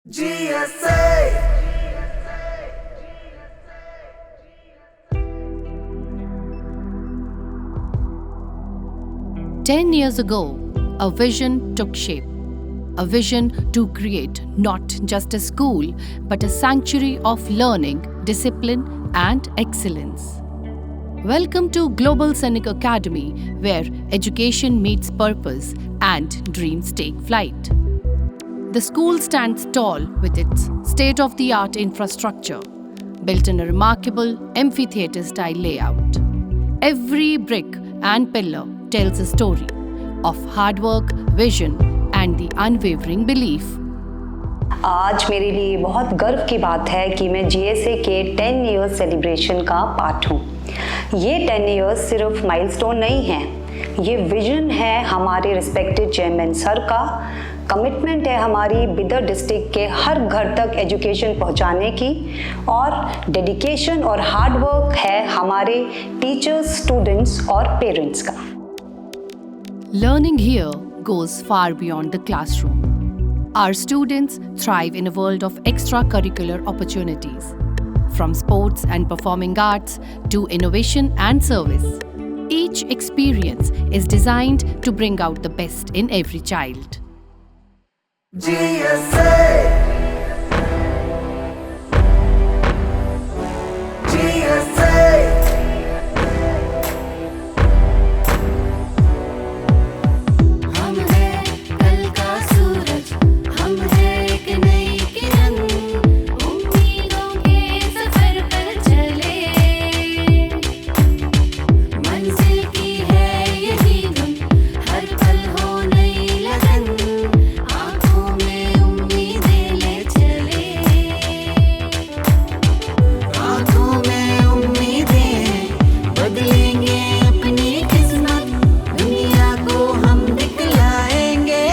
GSA. 10 years ago, a vision took shape. A vision to create not just a school, but a sanctuary of learning, discipline, and excellence. Welcome to Global Scenic Academy, where education meets purpose and dreams take flight. The school stands tall with its state-of-the-art infrastructure, built in a remarkable amphitheatre-style layout. Every brick and pillar tells a story of hard work, vision, and the unwavering belief. आज मेरे लिए बहुत गर्व की बात है कि मैं GSA के 10 ईयर्स सेलिब्रेशन का पार्ट हूँ। ये 10 ईयर्स सिर्फ माइलस्टोन नहीं है, ये विजन है हमारे रिस्पेक्टेड चेयरमैन सर का, कमिटमेंट है हमारी बिदर डिस्ट्रिक्ट के हर घर तक एजुकेशन पहुंचाने की, और डेडिकेशन और हार्ड वर्क है हमारे टीचर्स, स्टूडेंट्स और पेरेंट्स का। Learning here goes far beyond the classroom. Our students thrive in a world of extracurricular opportunities, from sports and performing arts to innovation and service. Each experience is designed to bring out the best in every child. GSA. GSA. हम हैं कल का सूरज, हम हैं एक नई किरण, उम्मीदों के सफर पर चले, मंजिल की है यही धुन, हर पल हो नई लगन, आँखों में उम्मीदें ले चले, आँखों में उम्मीदें बदलेंगे अपनी किस्मत, दुनिया को हम दिखलाएंगे।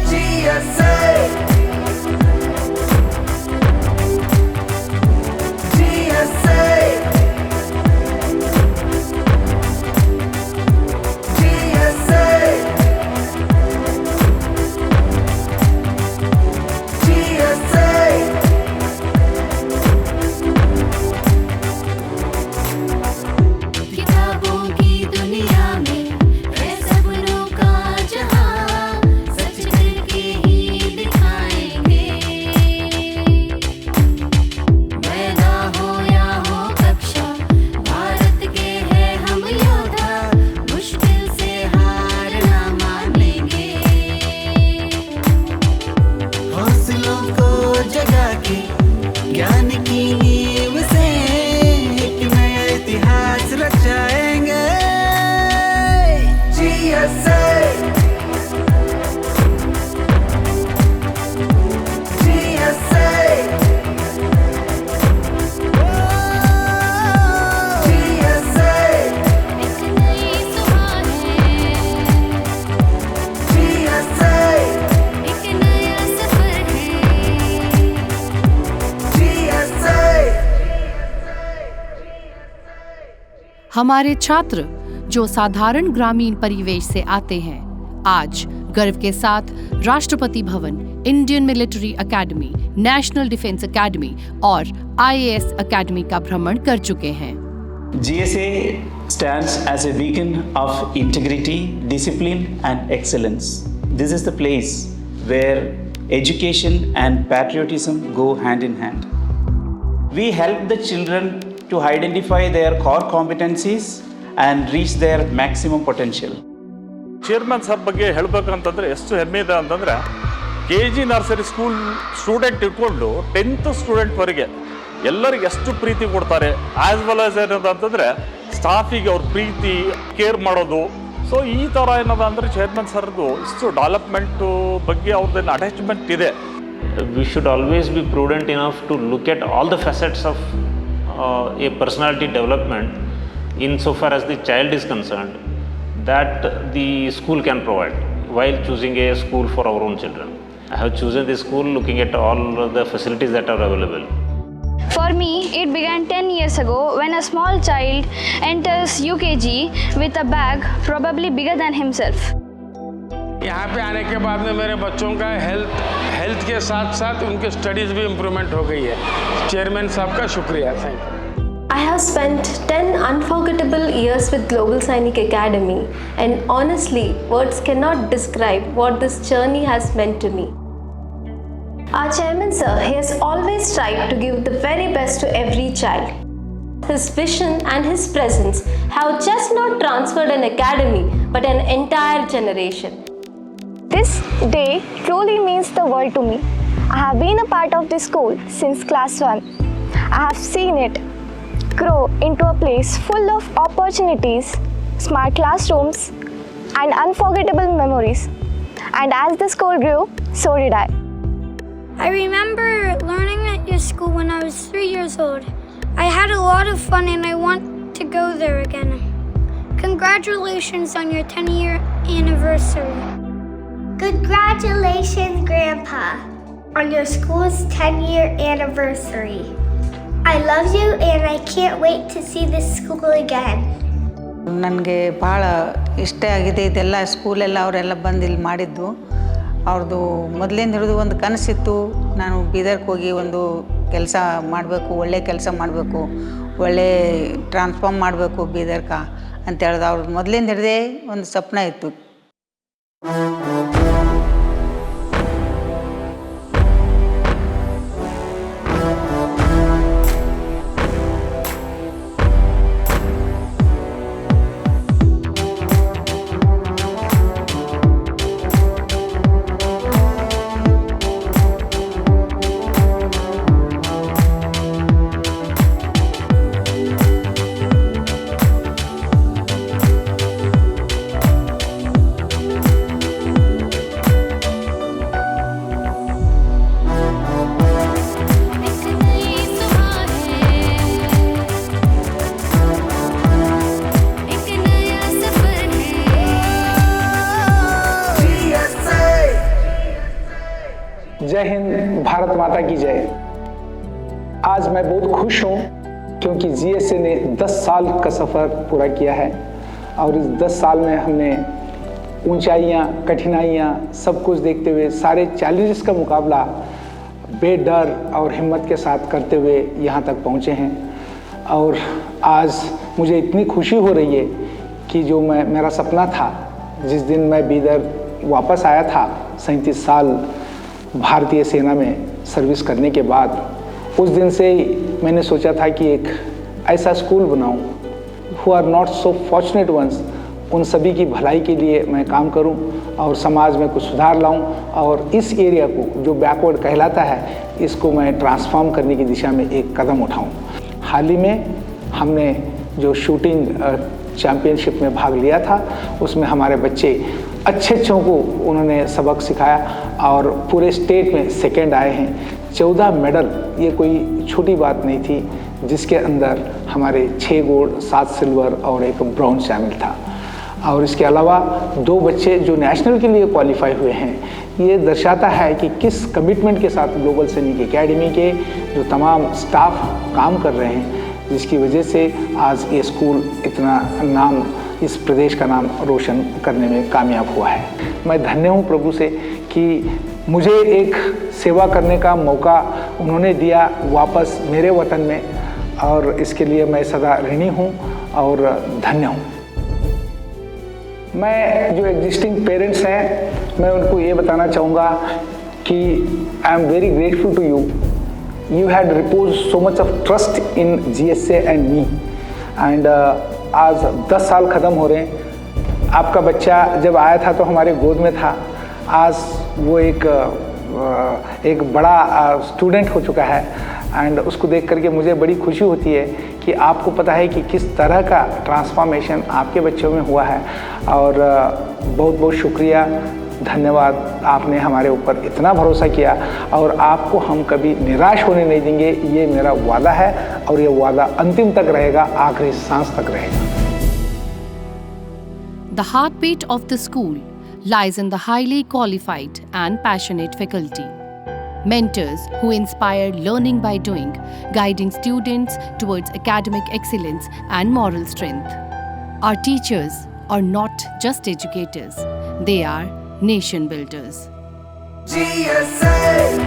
GSA. GSA. किताबों की दुनिया में है सपनों का जहां, सच करके ही दिखाएंगे, मैदान हो या हो कक्षा, भारत के हैं हम योद्धा, मुश्किल से हार ना मानेंगे, हौसलों को जगा के ज्ञान की नींव से एक नया इतिहास रचाएंगे। GSA. GSA. GSA. एक नई सुबह है, GSA. एक नया सफर है, GSA. हमारे छात्र जो साधारण ग्रामीण परिवेश से आते हैं, आज गर्व के साथ Rashtrapati Bhavan, Indian military academy, national defence academy और IAS एकेडमी का भ्रमण कर चुके हैं। GSA stands as a beacon of integrity, discipline, and excellence. This is the place where education and patriotism go hand in hand. We help the children to identify their core competencies and reach their maximum potential. Chairman sir ಬಗ್ಗೆ ಹೇಳಬೇಕಂತಂದ್ರೆ ಎಷ್ಟು ಹೆಮ್ಮೆ ಇದೆ ಅಂತಂದರೆ KG nursery school student ಇಟ್ಕೊಂಡು 10th ಸ್ಟೂಡೆಂಟ್ವರೆಗೆ ಎಲ್ಲರಿಗೆ ಎಷ್ಟು ಪ್ರೀತಿ ಕೊಡ್ತಾರೆ, as well as ಏನದ ಅಂತಂದರೆ ಸ್ಟಾಫಿಗೆ ಅವ್ರ ಪ್ರೀತಿ ಕೇರ್ ಮಾಡೋದು. ಸೊ ಈ ಥರ ಏನದ ಅಂದರೆ ಚೇರ್ಮನ್ ಸರ್ದು ಇಷ್ಟು ಡೆವಲಪ್ಮೆಂಟು ಬಗ್ಗೆ ಅವ್ರದ್ದೇನು ಅಟ್ಯಾಚ್ಮೆಂಟ್ ಇದೆ. We should always be prudent enough to look at all the facets of a personality development insofar as the child is concerned, that the school can provide while choosing a school for our own children. I have chosen this school looking at all the facilities that are available. For me, it began 10 years ago when a small child enters UKG with a bag probably bigger than himself. यहाँ पे आने के बाद में मेरे बच्चों का health के साथ साथ उनके स्टडीज़ भी इम्प्रूवमेंट हो गई है। चेयरमैन साहब का शुक्रिया, thank you. I have spent 10 unforgettable years with Global Sainik Academy, and honestly, words cannot describe what this journey has meant to me. Our chairman sir, he has always tried to give the very best to every child. His vision and his presence have just not transferred an academy, but an entire generation. This day truly means the world to me. I have been a part of this school since class 1. I have seen it grow into a place full of opportunities, smart classrooms, and unforgettable memories. And as the school grew, so did I. I remember learning at your school when I was 3 years old. I had a lot of fun and I want to go there again. Congratulations on your 10-year anniversary. Congratulations, Grandpa, on your school's 10-year anniversary. I love you and I can't wait to see this school again. ನನಗೆ ಭಾಳ ಇಷ್ಟ ಆಗಿದೆ ಇದೆಲ್ಲ ಸ್ಕೂಲೆಲ್ಲ ಅವರೆಲ್ಲ ಬಂದು ಇಲ್ಲಿ ಮಾಡಿದ್ದು. ಅವ್ರದ್ದು ಮೊದಲಿಂದ ಹಿಡಿದು ಒಂದು ಕನಸಿತ್ತು, ನಾನು ಬೀದರ್ಗೆ ಹೋಗಿ ಒಂದು ಕೆಲಸ ಮಾಡಬೇಕು, ಒಳ್ಳೆ ಕೆಲಸ ಮಾಡಬೇಕು, ಒಳ್ಳೆ ಟ್ರಾನ್ಸ್ಫಾರ್ಮ್ ಮಾಡಬೇಕು ಬೀದರ್ಗೆ ಅಂತ ಹೇಳ್ದು ಅವ್ರದ್ದು ಮೊದಲಿಂದ ಹಿಡಿದೇ ಒಂದು ಸ್ವಪ್ನ ಇತ್ತು. जय हिंद, भारत माता की जय। आज मैं बहुत खुश हूँ क्योंकि जीएसए ने 10 साल का सफ़र पूरा किया है और इस 10 साल में हमने ऊंचाइयाँ, कठिनाइयाँ सब कुछ देखते हुए सारे चैलेंजेस का मुकाबला बेडर और हिम्मत के साथ करते हुए यहाँ तक पहुँचे हैं। और आज मुझे इतनी खुशी हो रही है कि जो मेरा सपना था, जिस दिन मैं बीदर वापस आया था 37 साल भारतीय सेना में सर्विस करने के बाद, उस दिन से ही मैंने सोचा था कि एक ऐसा स्कूल बनाऊं, who are not so fortunate ones, उन सभी की भलाई के लिए मैं काम करूं और समाज में कुछ सुधार लाऊं और इस एरिया को जो बैकवर्ड कहलाता है इसको मैं ट्रांसफॉर्म करने की दिशा में एक कदम उठाऊं। हाल ही में हमने जो शूटिंग चैम्पियनशिप में भाग लिया था उसमें हमारे बच्चे अच्छों को उन्होंने सबक सिखाया और पूरे स्टेट में सेकंड आए हैं। 14 मेडल, ये कोई छोटी बात नहीं थी, जिसके अंदर हमारे 6 गोल्ड, 7 सिल्वर और 1 ब्रॉन्ज शामिल था। और इसके अलावा 2 बच्चे जो नेशनल के लिए क्वालिफाई हुए हैं। ये दर्शाता है कि किस कमिटमेंट के साथ ग्लोबल सैनिक एकेडमी के जो तमाम स्टाफ काम कर रहे हैं, जिसकी वजह से आज ये स्कूल इतना नाम, इस प्रदेश का नाम रोशन करने में कामयाब हुआ है। मैं धन्य हूँ प्रभु से कि मुझे एक सेवा करने का मौका उन्होंने दिया वापस मेरे वतन में, और इसके लिए मैं सदा ऋणी हूँ और धन्य हूँ। मैं जो एग्जिस्टिंग पेरेंट्स हैं, मैं उनको ये बताना चाहूँगा कि I am very grateful to you. You had reposed so much of trust in GSA and me, and आज 10 साल ख़त्म हो रहे हैं। आपका बच्चा जब आया था तो हमारे गोद में था, आज वो एक बड़ा स्टूडेंट हो चुका है। एंड उसको देख करके मुझे बड़ी खुशी होती है कि आपको पता है कि किस तरह का ट्रांसफॉर्मेशन आपके बच्चों में हुआ है। और बहुत बहुत शुक्रिया, धन्यवाद, आपने हमारे ऊपर इतना भरोसा किया और आपको हम कभी निराश होने नहीं देंगे, ये मेरा वादा है और ये वादा अंतिम तक रहेगा, आखिरी सांस तक रहेगा। The heartbeat of the school lies in the highly qualified and passionate faculty. Mentors who inspire learning by doing, guiding students towards academic excellence and moral strength. Our teachers are not just educators, they are nation builders. GSA.